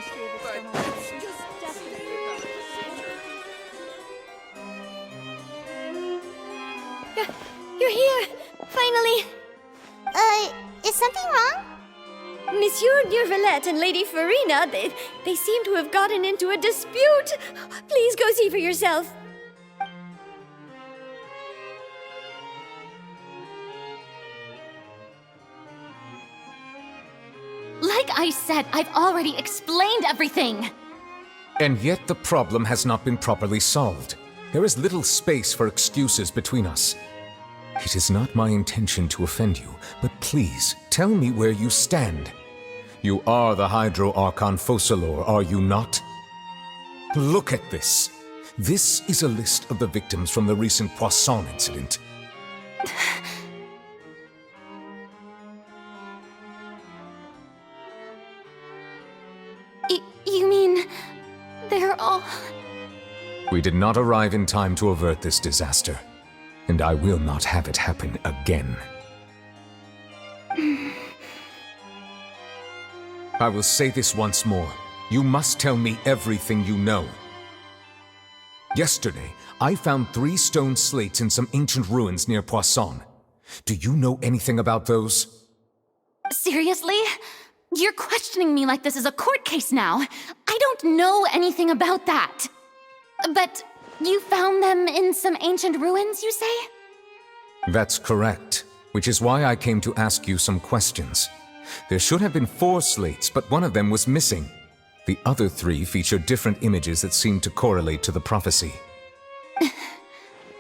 mystery that's going on. You're here! Finally! Is something wrong? Monsieur Neurvalette and Lady Farina, they seem to have gotten into a dispute. Please go see for yourself. Like I said, I've already explained everything. And yet the problem has not been properly solved. There is little space for excuses between us. It is not my intention to offend you, but please, tell me where you stand. You are the Hydro Archon Focalor, are you not? Look at this. This is a list of the victims from the recent Poisson incident. You mean... they're all... We did not arrive in time to avert this disaster, and I will not have it happen again. I will say this once more. You must tell me everything you know. Yesterday, I found 3 stone slates in some ancient ruins near Poisson. Do you know anything about those? Seriously? You're questioning me like this is a court case now. I don't know anything about that. But you found them in some ancient ruins, you say? That's correct, which is why I came to ask you some questions. There should have been 4 slates, but one of them was missing. The other 3 feature different images that seem to correlate to the prophecy.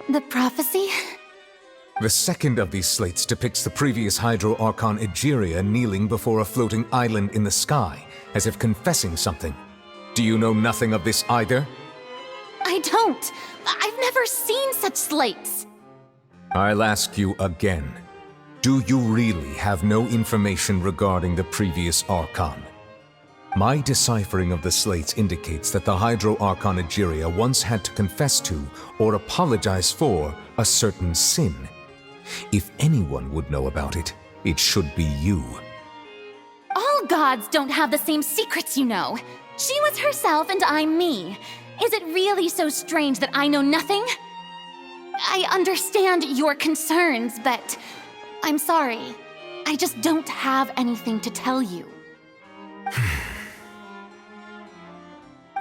The prophecy? The second of these slates depicts the previous Hydro Archon Egeria kneeling before a floating island in the sky, as if confessing something. Do you know nothing of this either? I don't. I've never seen such slates. I'll ask you again. Do you really have no information regarding the previous Archon? My deciphering of the slates indicates that the Hydro Archon Egeria once had to confess to, or apologize for, a certain sin. If anyone would know about it, it should be you. All gods don't have the same secrets, you know. She was herself and I'm me. Is it really so strange that I know nothing? I understand your concerns, but I'm sorry. I just don't have anything to tell you.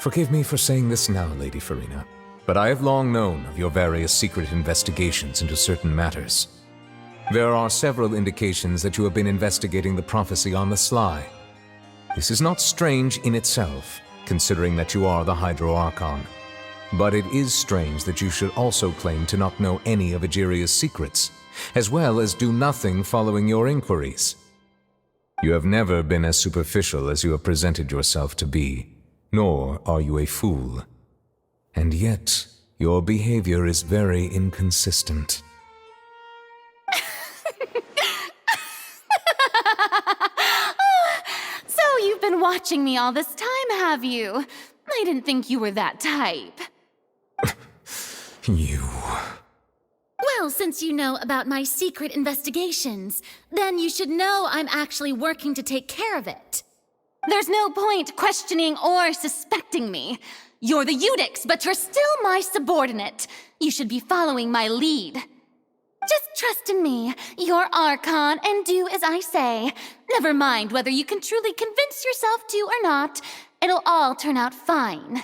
Forgive me for saying this now, Lady Farina, but I have long known of your various secret investigations into certain matters. There are several indications that you have been investigating the prophecy on the sly. This is not strange in itself, considering that you are the Hydro Archon. But it is strange that you should also claim to not know any of Egeria's secrets, as well as do nothing following your inquiries. You have never been as superficial as you have presented yourself to be, nor are you a fool. And yet, your behavior is very inconsistent. So you've been watching me all this time, have you? I didn't think you were that type. You... Well, since you know about my secret investigations, then you should know I'm actually working to take care of it. There's no point questioning or suspecting me. You're the Eudix, but you're still my subordinate. You should be following my lead. Just trust in me, you're Archon, and do as I say. Never mind whether you can truly convince yourself to or not. It'll all turn out fine.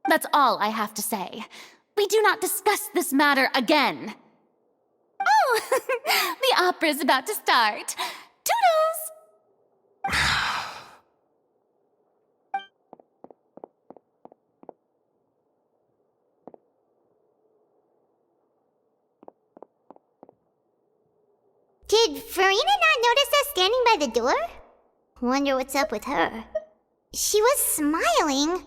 That's all I have to say. We do not discuss this matter again. Oh, the opera's about to start. Toodles! Did Farina not notice us standing by the door? Wonder what's up with her. She was smiling.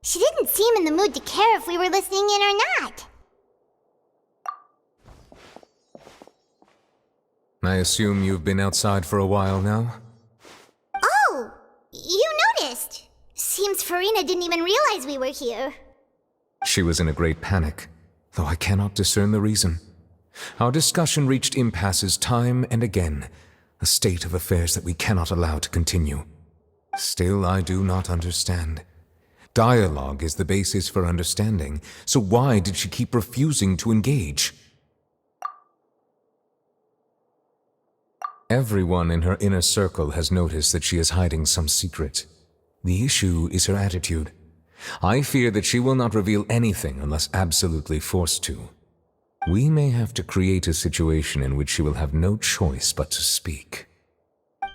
She didn't seem in the mood to care if we were listening in or not. I assume you've been outside for a while now? Oh, you noticed. Seems Farina didn't even realize we were here. She was in a great panic, though I cannot discern the reason. Our discussion reached impasses time and again, A state of affairs that we cannot allow to continue. Still, I do not understand. Dialogue is the basis for understanding, so why did she keep refusing to engage? Everyone in her inner circle has noticed that she is hiding some secret. The issue is her attitude. I fear that she will not reveal anything unless absolutely forced to. We may have to create a situation in which she will have no choice but to speak.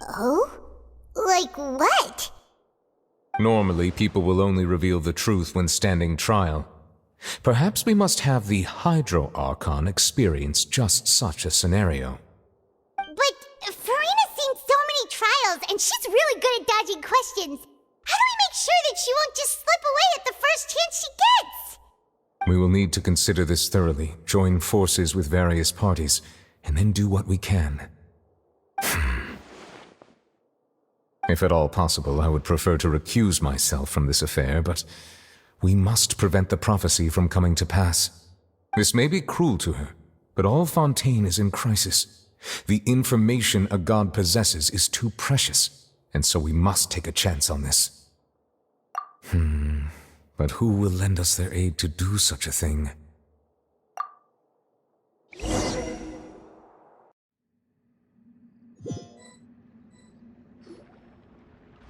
Oh? Like what? Normally, people will only reveal the truth when standing trial. Perhaps we must have the Hydro Archon experience just such a scenario. But Farina's seen so many trials, and she's really good at dodging questions. How do we make sure that she won't just slip away at the first chance she gets? We will need to consider this thoroughly, join forces with various parties, and then do what we can. If at all possible, I would prefer to recuse myself from this affair, but we must prevent the prophecy from coming to pass. This may be cruel to her, but all Fontaine is in crisis. The information a god possesses is too precious, and so we must take a chance on this. But who will lend us their aid to do such a thing?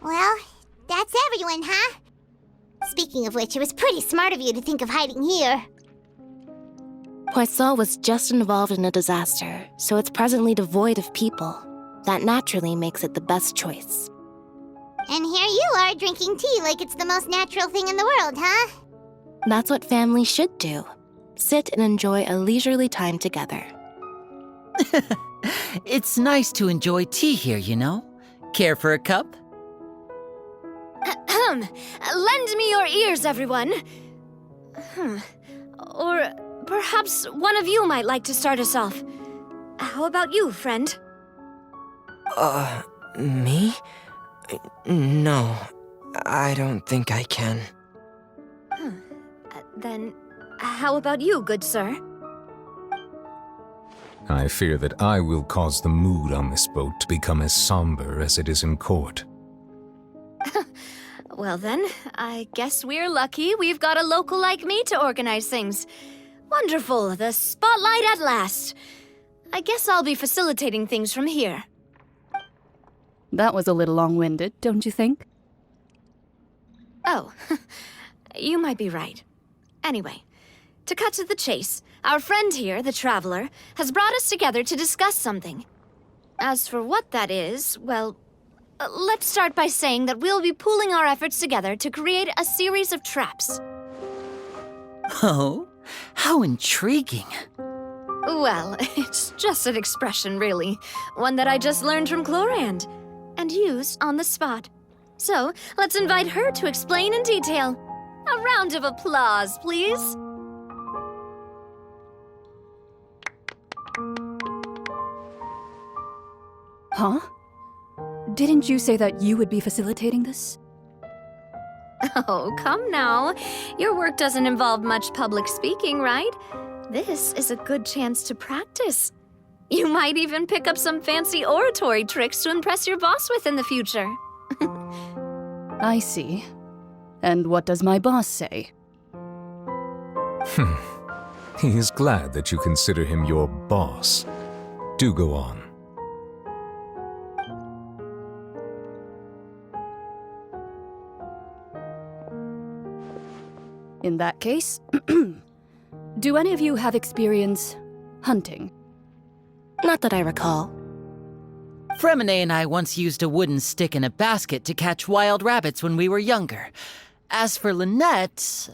Well, that's everyone, huh? Speaking of which, it was pretty smart of you to think of hiding here. Poisson was just involved in a disaster, so it's presently devoid of people. That naturally makes it the best choice. And here you are drinking tea like it's the most natural thing in the world, huh? That's what family should do. Sit and enjoy a leisurely time together. It's nice to enjoy tea here, you know? Care for a cup? Lend me your ears, everyone. Or perhaps one of you might like to start us off. How about you, friend? Me? No, I don't think I can. Then, how about you, good sir? I fear that I will cause the mood on this boat to become as somber as it is in court. Well then, I guess we're lucky we've got a local like me to organize things. Wonderful, the spotlight at last. I guess I'll be facilitating things from here. That was a little long-winded, don't you think? Oh, you might be right. Anyway, to cut to the chase, our friend here, the Traveler, has brought us together to discuss something. As for what that is, well, let's start by saying that we'll be pooling our efforts together to create a series of traps. Oh, how intriguing. Well, it's just an expression, really. One that I just learned from Chlorand, and used on the spot. So, let's invite her to explain in detail. A round of applause, please. Huh? Didn't you say that you would be facilitating this? Oh, come now. Your work doesn't involve much public speaking, right? This is a good chance to practice. You might even pick up some fancy oratory tricks to impress your boss with in the future. I see. And what does my boss say? He is glad that you consider him your boss. Do go on. In that case, do any of you have experience hunting? Not that I recall. Fremine and I once used a wooden stick in a basket to catch wild rabbits when we were younger. As for Lynette,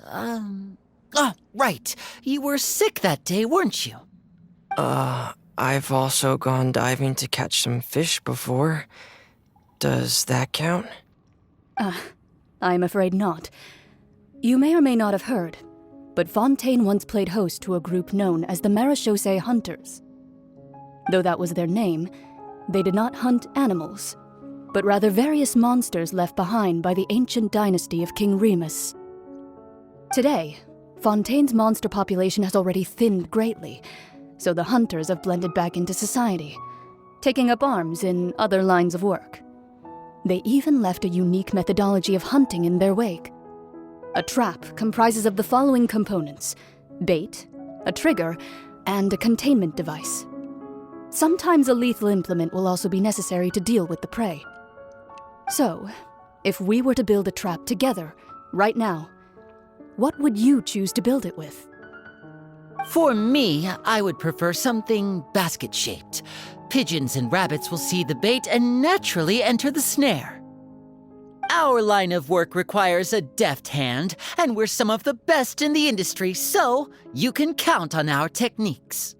Oh, right. You were sick that day, weren't you? I've also gone diving to catch some fish before. Does that count? I'm afraid not. You may or may not have heard, but Fontaine once played host to a group known as the Marechaussee Hunters. Though that was their name, they did not hunt animals, but rather various monsters left behind by the ancient dynasty of King Remus. Today, Fontaine's monster population has already thinned greatly, so the hunters have blended back into society. taking up arms in other lines of work. They even left a unique methodology of hunting in their wake. A trap comprises of the following components: bait, a trigger, and a containment device. Sometimes a lethal implement will also be necessary to deal with the prey. So, if we were to build a trap together, right now, what would you choose to build it with? For me, I would prefer something basket-shaped. Pigeons and rabbits will see the bait and naturally enter the snare. Our line of work requires a deft hand, and we're some of the best in the industry, so you can count on our techniques.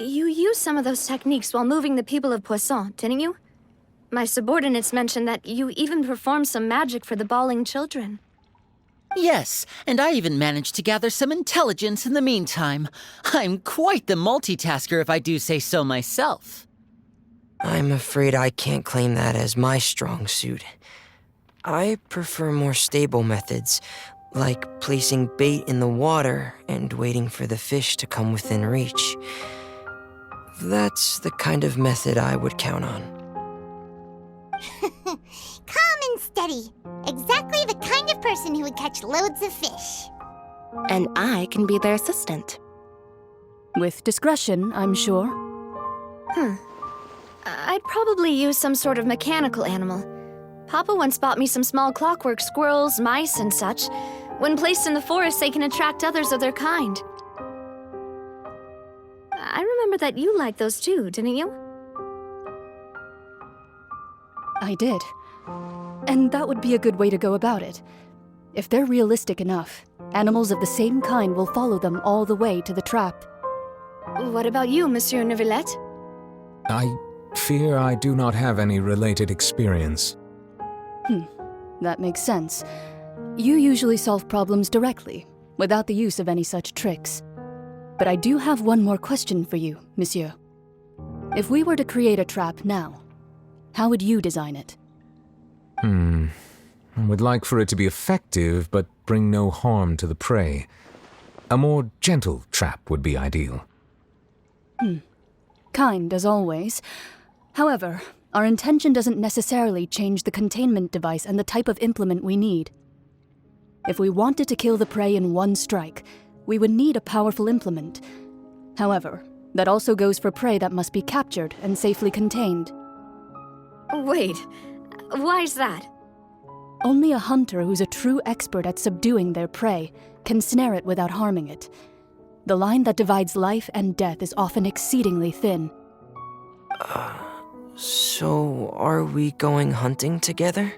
You used some of those techniques while moving the people of Poisson, didn't you? My subordinates mentioned that you even performed some magic for the bawling children. Yes, and I even managed to gather some intelligence in the meantime. I'm quite the multitasker if I do say so myself. I'm afraid I can't claim that as my strong suit. I prefer more stable methods, like placing bait in the water and waiting for the fish to come within reach. That's the kind of method I would count on. Calm and steady. Exactly the kind of person who would catch loads of fish. And I can be their assistant. With discretion, I'm sure. I'd probably use some sort of mechanical animal. Papa once bought me some small clockwork squirrels, mice, and such. When placed in the forest, they can attract others of their kind. I remember that you liked those too, didn't you? I did. And that would be a good way to go about it. If they're realistic enough, animals of the same kind will follow them all the way to the trap. What about you, Monsieur Neuvillette? I fear I do not have any related experience. That makes sense. You usually solve problems directly, without the use of any such tricks. But I do have one more question for you, monsieur. If we were to create a trap now, how would you design it? I would like for it to be effective, but bring no harm to the prey. A more gentle trap would be ideal. Kind, as always. However, our intention doesn't necessarily change the containment device and the type of implement we need. If we wanted to kill the prey in one strike, we would need a powerful implement. However, that also goes for prey that must be captured and safely contained. Wait, why's that? Only a hunter who's a true expert at subduing their prey can snare it without harming it. The line that divides life and death is often exceedingly thin. So, are we going hunting together?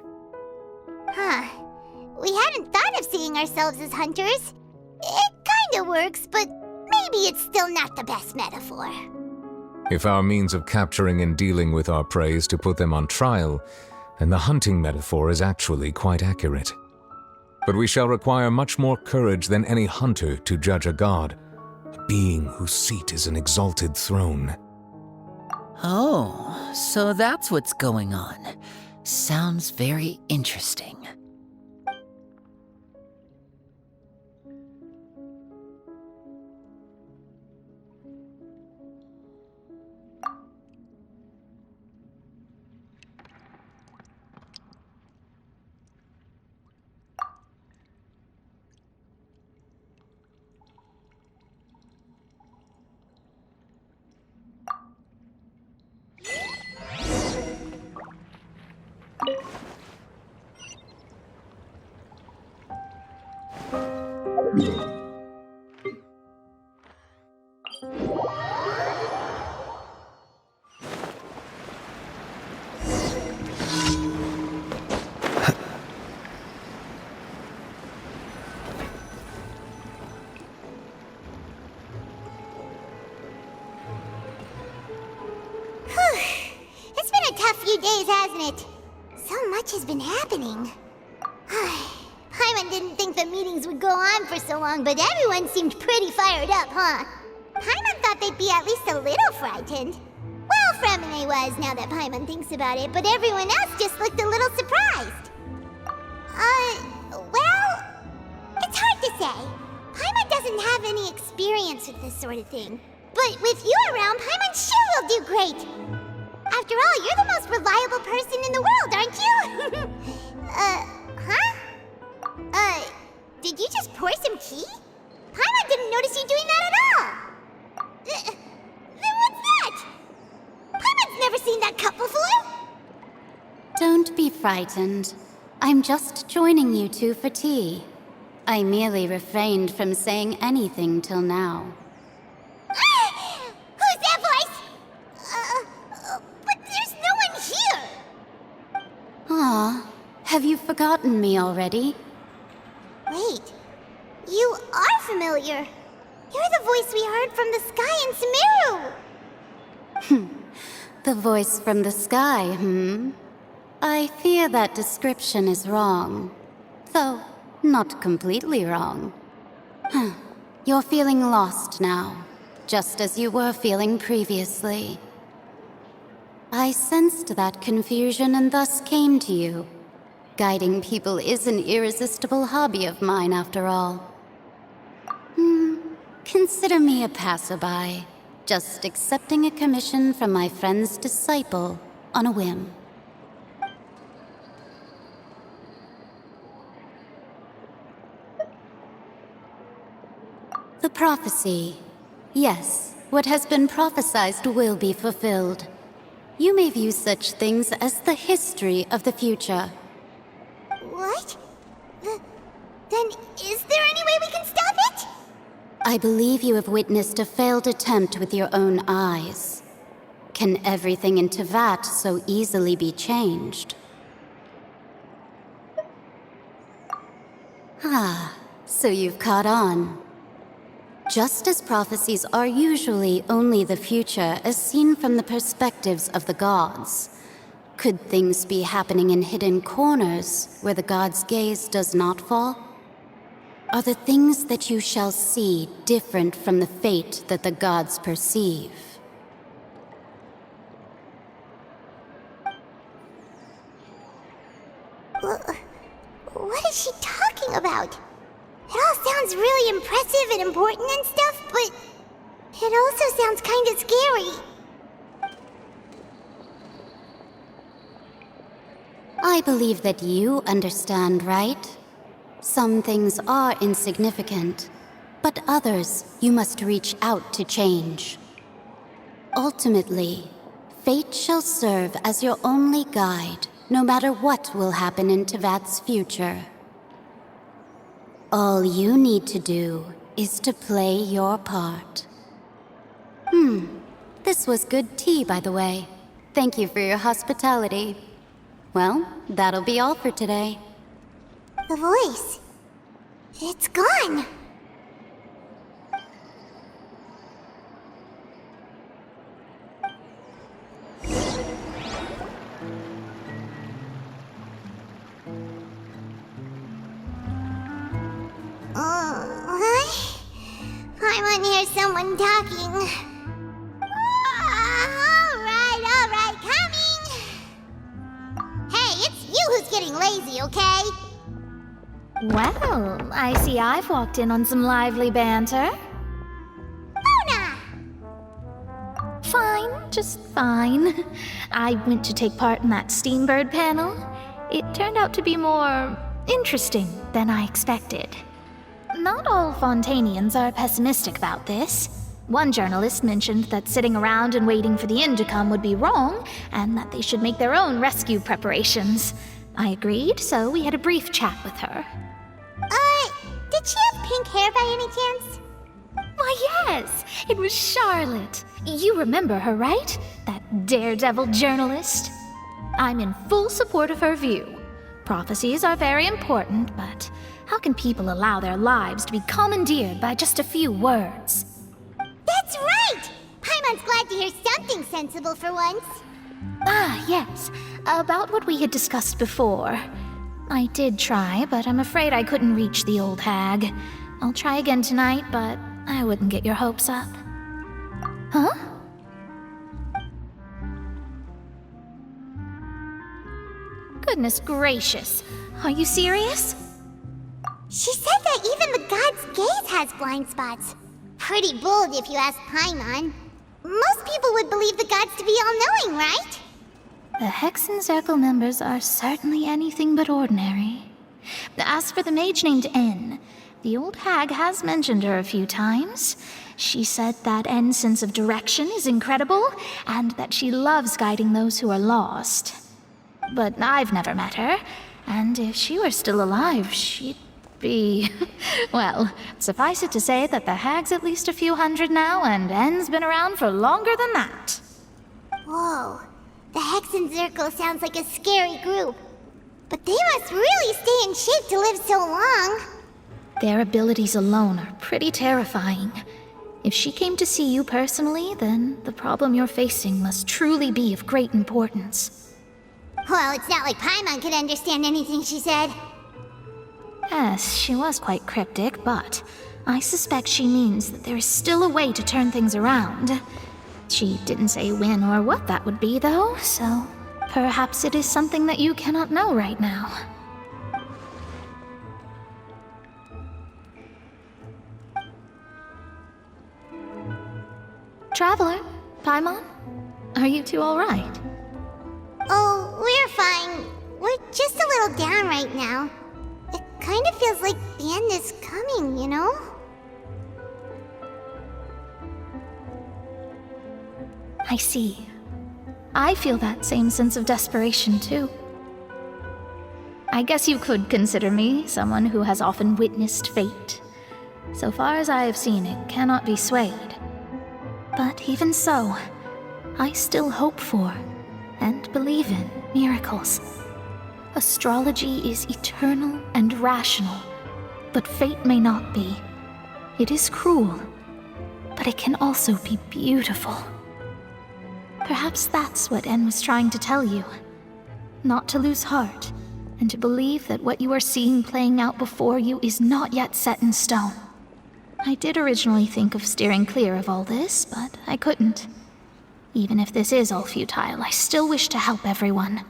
We hadn't thought of seeing ourselves as hunters. It kinda works, but maybe it's still not the best metaphor. If our means of capturing and dealing with our prey is to put them on trial, then the hunting metaphor is actually quite accurate. But we shall require much more courage than any hunter to judge a god, a being whose seat is an exalted throne. Oh, so that's what's going on. Sounds very interesting. It's been a tough few days, hasn't it? So much has been happening. Paimon didn't think the meetings would go on for so long, but everyone seemed pretty fired up, huh? Paimon thought they'd be at least a little frightened. Well, Fremine was, now that Paimon thinks about it, but everyone else just looked a little surprised. Well, it's hard to say. Paimon doesn't have any experience with this sort of thing. But with you around, Paimon sure will do great. After all, you're the most reliable person in the world, aren't you? Did you just pour some tea? Paimon didn't notice you doing that at all. Then what's that? Paimon's never seen that cup before. Don't be frightened. I'm just joining you two for tea. I merely refrained from saying anything till now. Who's that voice? But there's no one here. Aw, have you forgotten me already? Wait, you are familiar. You're the voice we heard from the sky in Sumeru. The voice from the sky, I fear that description is wrong. Though, not completely wrong. You're feeling lost now, just as you were feeling previously. I sensed that confusion and thus came to you. Guiding people is an irresistible hobby of mine, after all. Consider me a passerby, just accepting a commission from my friend's disciple on a whim. The prophecy. Yes, what has been prophesied will be fulfilled. You may view such things as the history of the future. What? Then is there any way we can stop it? I believe you have witnessed a failed attempt with your own eyes. Can everything in Tevat so easily be changed? So you've caught on. Just as prophecies are usually only the future as seen from the perspectives of the gods, could things be happening in hidden corners where the gods' gaze does not fall? Are the things that you shall see different from the fate that the gods perceive? What is she talking about? It all sounds really impressive and important and stuff, but it also sounds kind of scary. I believe that you understand, right? Some things are insignificant, but others you must reach out to change. Ultimately, fate shall serve as your only guide, no matter what will happen in Tevat's future. All you need to do is to play your part. This was good tea, by the way. Thank you for your hospitality. Well, that'll be all for today. The voice. It's gone. I want to hear someone talking. All right, coming. Hey, it's you who's getting lazy, okay? Well, I see I've walked in on some lively banter. Mona! Fine, just fine. I went to take part in that Steambird panel. It turned out to be more interesting than I expected. Not all Fontainians are pessimistic about this. One journalist mentioned that sitting around and waiting for the end to come would be wrong, and that they should make their own rescue preparations. I agreed, so we had a brief chat with her. Did she have pink hair by any chance? Why, yes! It was Charlotte. You remember her, right? That daredevil journalist? I'm in full support of her view. Prophecies are very important, but how can people allow their lives to be commandeered by just a few words? That's right! Paimon's glad to hear something sensible for once. Yes. About what we had discussed before. I did try, but I'm afraid I couldn't reach the old hag. I'll try again tonight, but I wouldn't get your hopes up. Huh? Goodness gracious. Are you serious? She said that even the god's gaze has blind spots. pretty bold if you ask Paimon. Most people would believe the gods to be all-knowing, right? The Hexen Circle members are certainly anything but ordinary. As for the mage named N, the old hag has mentioned her a few times. She said that N's sense of direction is incredible, and that she loves guiding those who are lost. But I've never met her, and if she were still alive, she'd be... Well, suffice it to say that the hag's at least a few hundred now, and N's been around for longer than that. Whoa. The Hexen Circle sounds like a scary group. But they must really stay in shape to live so long. Their abilities alone are pretty terrifying. If she came to see you personally, then the problem you're facing must truly be of great importance. Well, it's not like Paimon could understand anything she said. Yes, she was quite cryptic, but I suspect she means that there is still a way to turn things around. She didn't say when or what that would be, though, so perhaps it is something that you cannot know right now. Traveler, Paimon, are you two all right? Oh, we're fine. We're just a little down right now. It kind of feels like the end is coming, you know? I see. I feel that same sense of desperation, too. I guess you could consider me someone who has often witnessed fate. So far as I have seen, it cannot be swayed. But even so, I still hope for, and believe in, miracles. Astrology is eternal and rational, but fate may not be. It is cruel, but it can also be beautiful. Perhaps that's what En was trying to tell you. Not to lose heart, and to believe that what you are seeing playing out before you is not yet set in stone. I did originally think of steering clear of all this, but I couldn't. Even if this is all futile, I still wish to help everyone.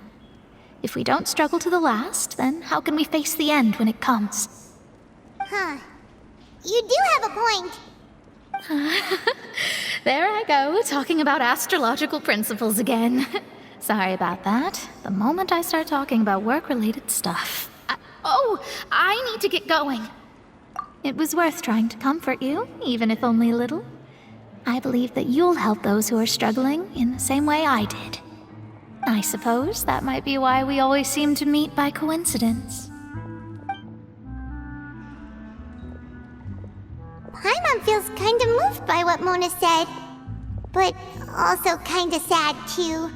If we don't struggle to the last, then how can we face the end when it comes? Huh. You do have a point. There I go, talking about astrological principles again. Sorry about that. The moment I start talking about work-related stuff... I need to get going. It was worth trying to comfort you, even if only a little. I believe that you'll help those who are struggling in the same way I did. I suppose that might be why we always seem to meet by coincidence. Paimon feels kind of moved by what Mona said, but also kind of sad too.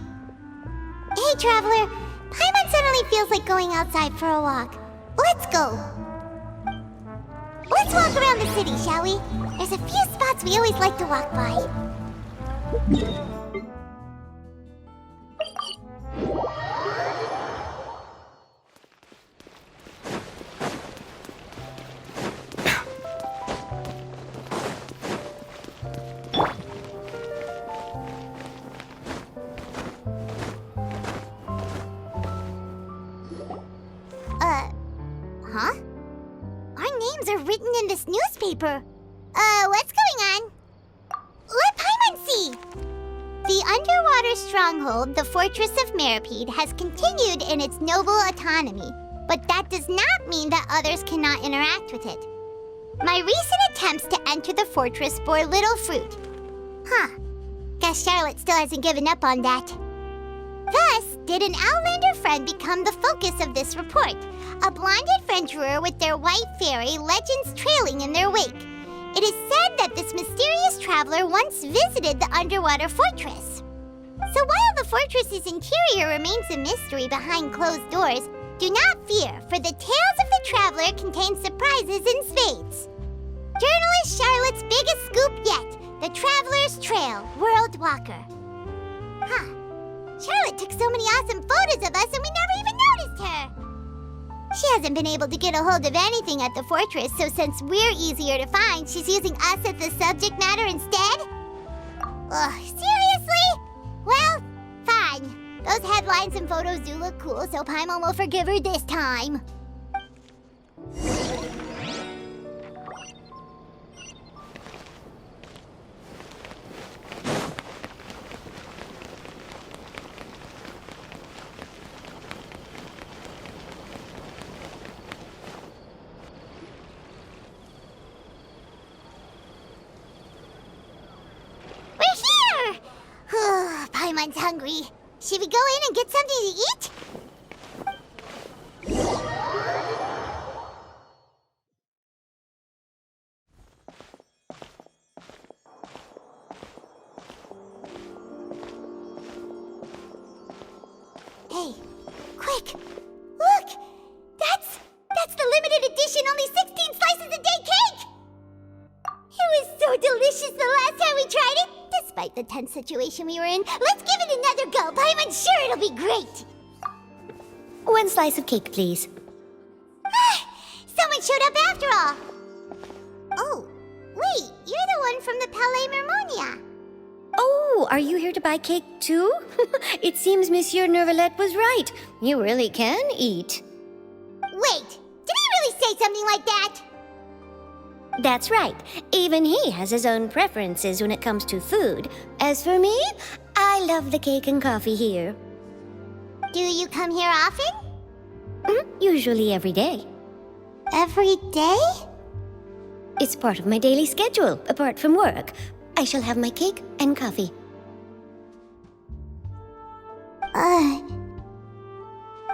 Hey, Traveler, Paimon suddenly feels like going outside for a walk. Let's go. Let's walk around the city, shall we? There's a few spots we always like to walk by. Huh? Our names are written in this newspaper. What's going on? Let Paimon see! The underwater stronghold, the Fortress of Meripede, has continued in its noble autonomy, but that does not mean that others cannot interact with it. My recent attempts to enter the fortress bore little fruit. Huh. Guess Charlotte still hasn't given up on that. Thus, did an Outlander friend become the focus of this report, a blonde adventurer with their white fairy legends trailing in their wake. It is said that this mysterious traveler once visited the underwater fortress. So while the fortress's interior remains a mystery behind closed doors, do not fear, for the tales of the traveler contain surprises in spades. Journalist Charlotte's biggest scoop yet, the Traveler's Trail, World Walker. Huh. Charlotte took so many awesome photos of us and we never even noticed her. She hasn't been able to get a hold of anything at the fortress, so since we're easier to find, she's using us as the subject matter instead? Ugh, seriously? Well, fine. Those headlines and photos do look cool, so Paimon will forgive her this time. Paimon's hungry. Should we go in and get something to eat? Hey, quick! Look! That's the limited edition, only 16 slices a day cake! It was so delicious the last time we tried it! Despite the tense situation we were in, let's give it another go. Paimon's sure it'll be great! 1 slice of cake, please. Someone showed up after all! Oh, wait, you're the one from the Palais Mermonia. Oh, are you here to buy cake too? It seems Monsieur Nervalette was right. You really can eat. Wait, did he really say something like that? That's right. Even he has his own preferences when it comes to food. As for me, I love the cake and coffee here. Do you come here often? Usually every day. Every day? It's part of my daily schedule, apart from work. I shall have my cake and coffee.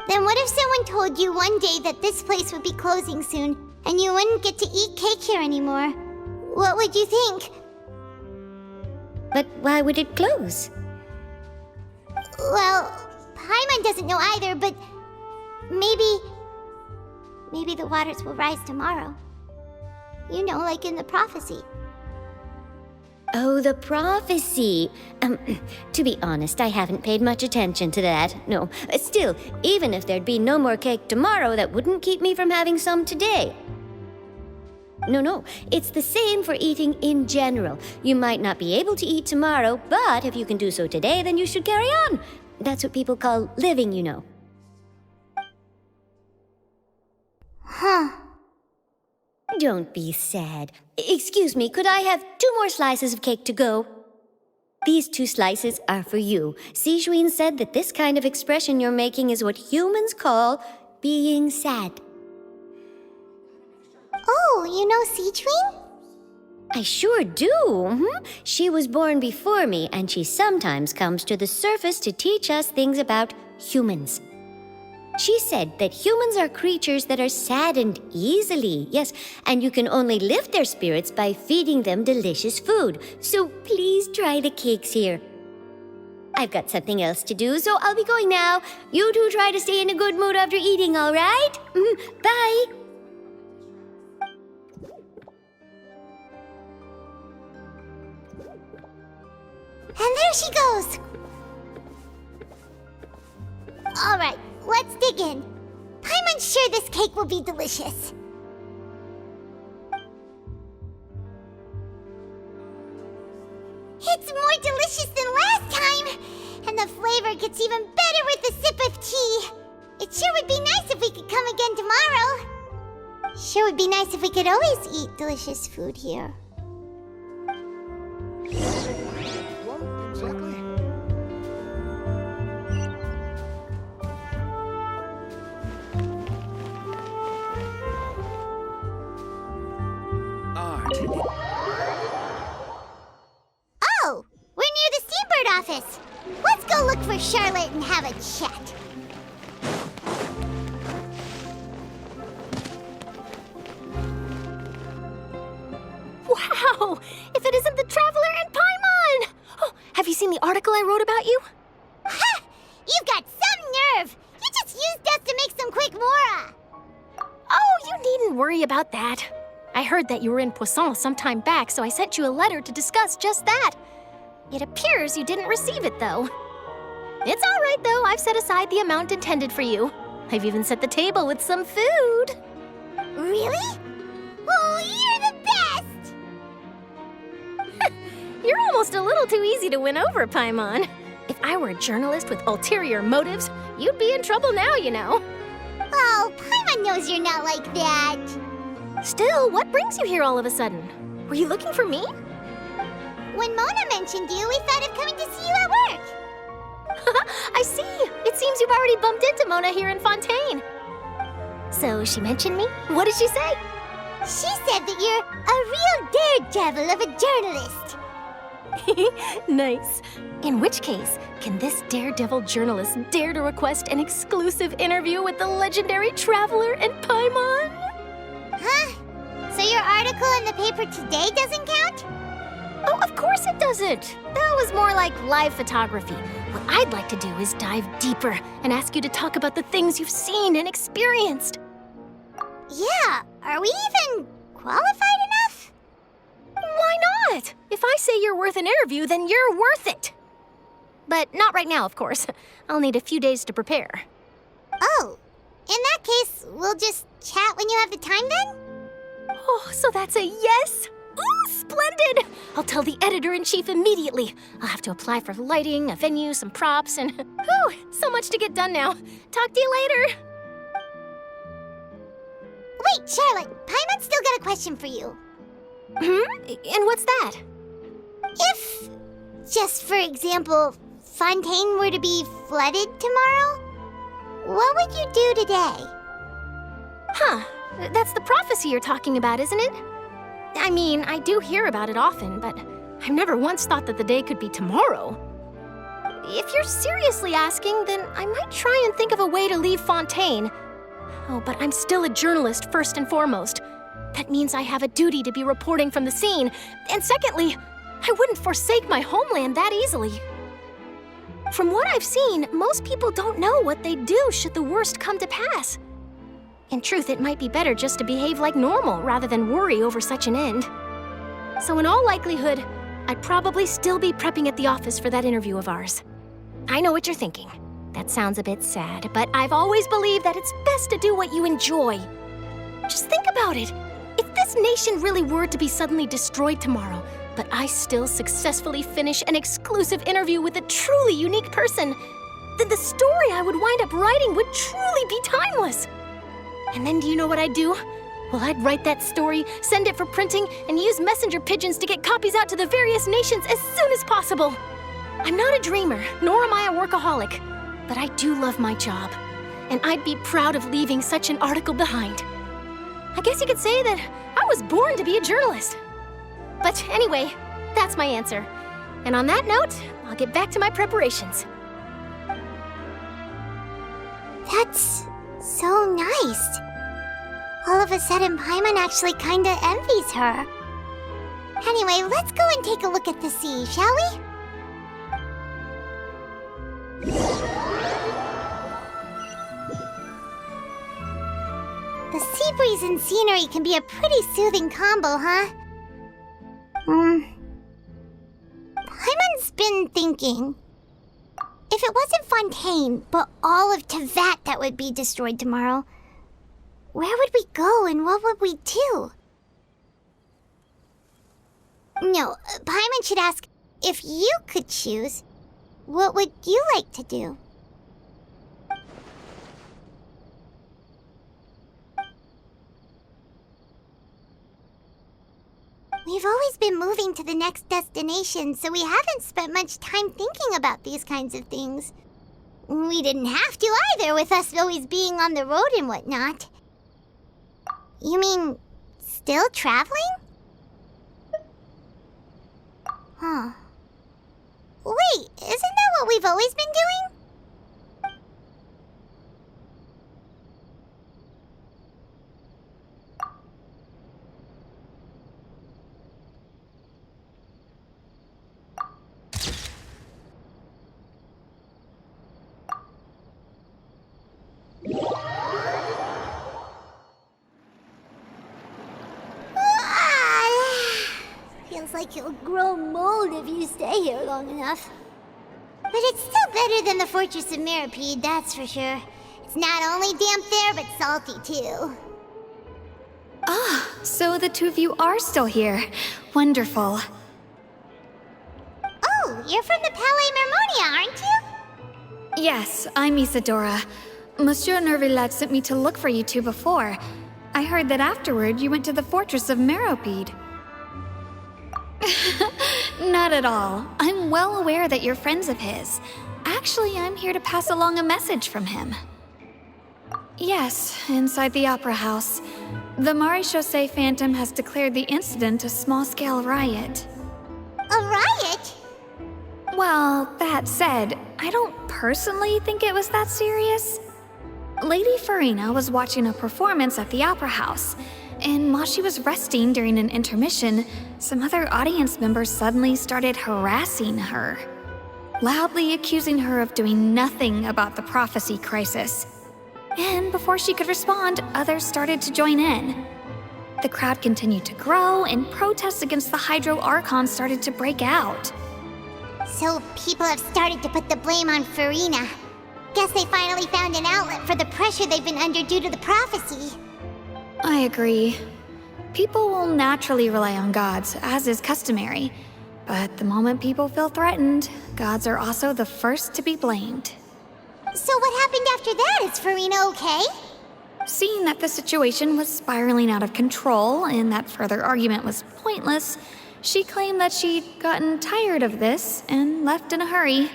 Then what if someone told you one day that this place would be closing soon, and you wouldn't get to eat cake here anymore? What would you think? But why would it close? Well, Paimon doesn't know either, but maybe the waters will rise tomorrow. You know, like in the prophecy. Oh, the prophecy. To be honest, I haven't paid much attention to that. No, still, even if there'd be no more cake tomorrow, that wouldn't keep me from having some today. No, it's the same for eating in general. You might not be able to eat tomorrow, but if you can do so today, then you should carry on. That's what people call living, you know. Huh. Don't be sad. Excuse me, could I have 2 more slices of cake to go? These 2 slices are for you. Sijuin said that this kind of expression you're making is what humans call being sad. Oh, you know Sijuin? I sure do. She was born before me, and she sometimes comes to the surface to teach us things about humans. She said that humans are creatures that are saddened easily, yes, and you can only lift their spirits by feeding them delicious food. So please try the cakes here. I've got something else to do, so I'll be going now. You two try to stay in a good mood after eating, all right? Bye. And there she goes! Alright, let's dig in. Paimon's sure this cake will be delicious. It's more delicious than last time! And the flavor gets even better with a sip of tea. It sure would be nice if we could come again tomorrow. Sure would be nice if we could always eat delicious food here. Oh, we're near the Seabird office. Let's go look for Charlotte and have a chat. Wow! If it isn't the Traveler and Paimon! Oh, have you seen the article I wrote about you? Ha! You've got some nerve! You just used us to make some quick mora! Oh, you needn't worry about that. I heard that you were in Poisson some time back, so I sent you a letter to discuss just that. It appears you didn't receive it, though. It's all right, though. I've set aside the amount intended for you. I've even set the table with some food. Really? Oh, you're the best! You're almost a little too easy to win over, Paimon. If I were a journalist with ulterior motives, you'd be in trouble now, you know. Oh, Paimon knows you're not like that. Still, what brings you here all of a sudden? Were you looking for me? When Mona mentioned you, we thought of coming to see you at work. I see. It seems you've already bumped into Mona here in Fontaine. So she mentioned me? What did she say? She said that you're a real daredevil of a journalist. Nice. In which case, Can this daredevil journalist dare to request an exclusive interview with the legendary traveler and Paimon? Huh? So your article in the paper today doesn't count? Oh, of course it doesn't. That was more like live photography. What I'd like to do is dive deeper and ask you to talk about the things you've seen and experienced. Yeah, are we even qualified enough? Why not? If I say you're worth an interview, then you're worth it. But not right now, of course. I'll need a few days to prepare. Oh, in that case, we'll just chat when you have the time then? Oh, so that's a yes? Ooh, splendid! I'll tell the editor-in-chief immediately. I'll have to apply for lighting, a venue, some props, and whew, so much to get done now. Talk to you later. Wait, Charlotte, Paimon's still got a question for you. And what's that? If, just for example, Fontaine were to be flooded tomorrow, what would you do today? Huh, that's the prophecy you're talking about, isn't it? I mean, I do hear about it often, but I've never once thought that the day could be tomorrow. If you're seriously asking, then I might try and think of a way to leave Fontaine. Oh, but I'm still a journalist first and foremost. That means I have a duty to be reporting from the scene. And secondly, I wouldn't forsake my homeland that easily. From what I've seen, most people don't know what they'd do should the worst come to pass. In truth, it might be better just to behave like normal rather than worry over such an end. So in all likelihood, I'd probably still be prepping at the office for that interview of ours. I know what you're thinking. That sounds a bit sad, but I've always believed that it's best to do what you enjoy. Just think about it. If this nation really were to be suddenly destroyed tomorrow, but I still successfully finish an exclusive interview with a truly unique person, then the story I would wind up writing would truly be timeless. And then do you know what I'd do? Well, I'd write that story, send it for printing, and use messenger pigeons to get copies out to the various nations as soon as possible. I'm not a dreamer, nor am I a workaholic, but I do love my job, and I'd be proud of leaving such an article behind. I guess you could say that I was born to be a journalist. But anyway, that's my answer. And on that note, I'll get back to my preparations. That's so nice. All of a sudden, Paimon actually kinda envies her. Anyway, let's go and take a look at the sea, shall we? The sea breeze and scenery can be a pretty soothing combo, huh? Paimon's been thinking. If it wasn't Fontaine, but all of Tevat that would be destroyed tomorrow, where would we go and what would we do? No, Paimon should ask, if you could choose, what would you like to do? We've always been moving to the next destination, so we haven't spent much time thinking about these kinds of things. We didn't have to either, with us always being on the road and whatnot. You mean, still traveling? Huh. Wait, isn't that what we've always been doing? Feels like you'll grow mold if you stay here long enough. But it's still better than the Fortress of Meropide, that's for sure. It's not only damp there, but salty too. Ah, so the two of you are still here. Wonderful. Oh, you're from the Palais Mermonia, aren't you? Yes, I'm Isadora. Monsieur Nervillet sent me to look for you two before. I heard that afterward you went to the Fortress of Meropide. Not at all. I'm well aware that you're friends of his. Actually, I'm here to pass along a message from him. Yes, inside the Opera House. The Maréchaussée Phantom has declared the incident a small-scale riot. A riot? Well, that said, I don't personally think it was that serious. Lady Farina was watching a performance at the Opera House, and while she was resting during an intermission, some other audience members suddenly started harassing her, loudly accusing her of doing nothing about the prophecy crisis. And before she could respond, others started to join in. The crowd continued to grow, and protests against the Hydro Archon started to break out. So people have started to put the blame on Farina. Guess they finally found an outlet for the pressure they've been under due to the prophecy. I agree. People will naturally rely on gods, as is customary. But the moment people feel threatened, gods are also the first to be blamed. So what happened after that? Is Farina okay? Seeing that the situation was spiraling out of control and that further argument was pointless, she claimed that she'd gotten tired of this and left in a hurry.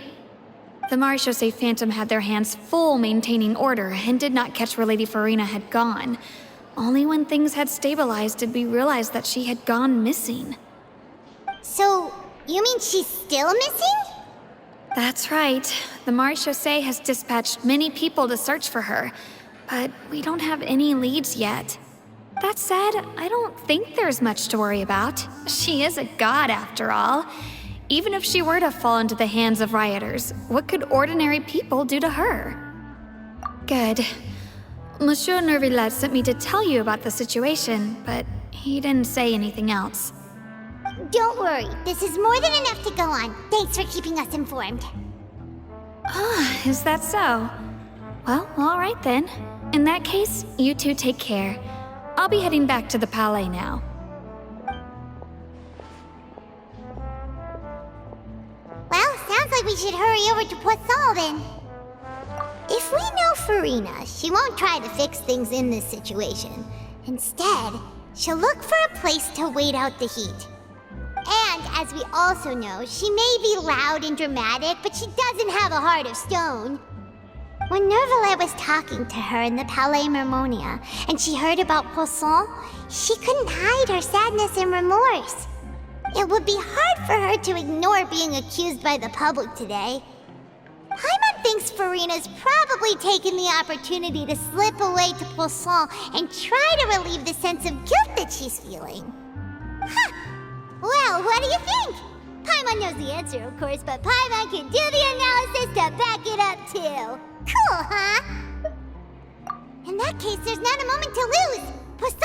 The Marechaussee Phantom had their hands full maintaining order and did not catch where Lady Farina had gone. Only when things had stabilized did we realize that she had gone missing. So, you mean she's still missing? That's right. The Marechaussee has dispatched many people to search for her, but we don't have any leads yet. That said, I don't think there's much to worry about. She is a god, after all. Even if she were to fall into the hands of rioters, what could ordinary people do to her? Good. Monsieur Nervillette sent me to tell you about the situation, but he didn't say anything else. Don't worry, this is more than enough to go on. Thanks for keeping us informed. Ah, is that so? Well, all right then. In that case, you two take care. I'll be heading back to the Palais now. Well, sounds like we should hurry over to Poisson then. If we know Farina, she won't try to fix things in this situation. Instead, she'll look for a place to wait out the heat. And as we also know, she may be loud and dramatic, but she doesn't have a heart of stone. When Nervillette was talking to her in the Palais Mermonia, and she heard about Poisson, she couldn't hide her sadness and remorse. It would be hard for her to ignore being accused by the public today. Paimon thinks Farina's probably taken the opportunity to slip away to Poisson and try to relieve the sense of guilt that she's feeling. Huh. Well, what do you think? Paimon knows the answer, of course, but Paimon can do the analysis to back it up, too. Cool, huh? In that case, there's not a moment to lose. Poisson,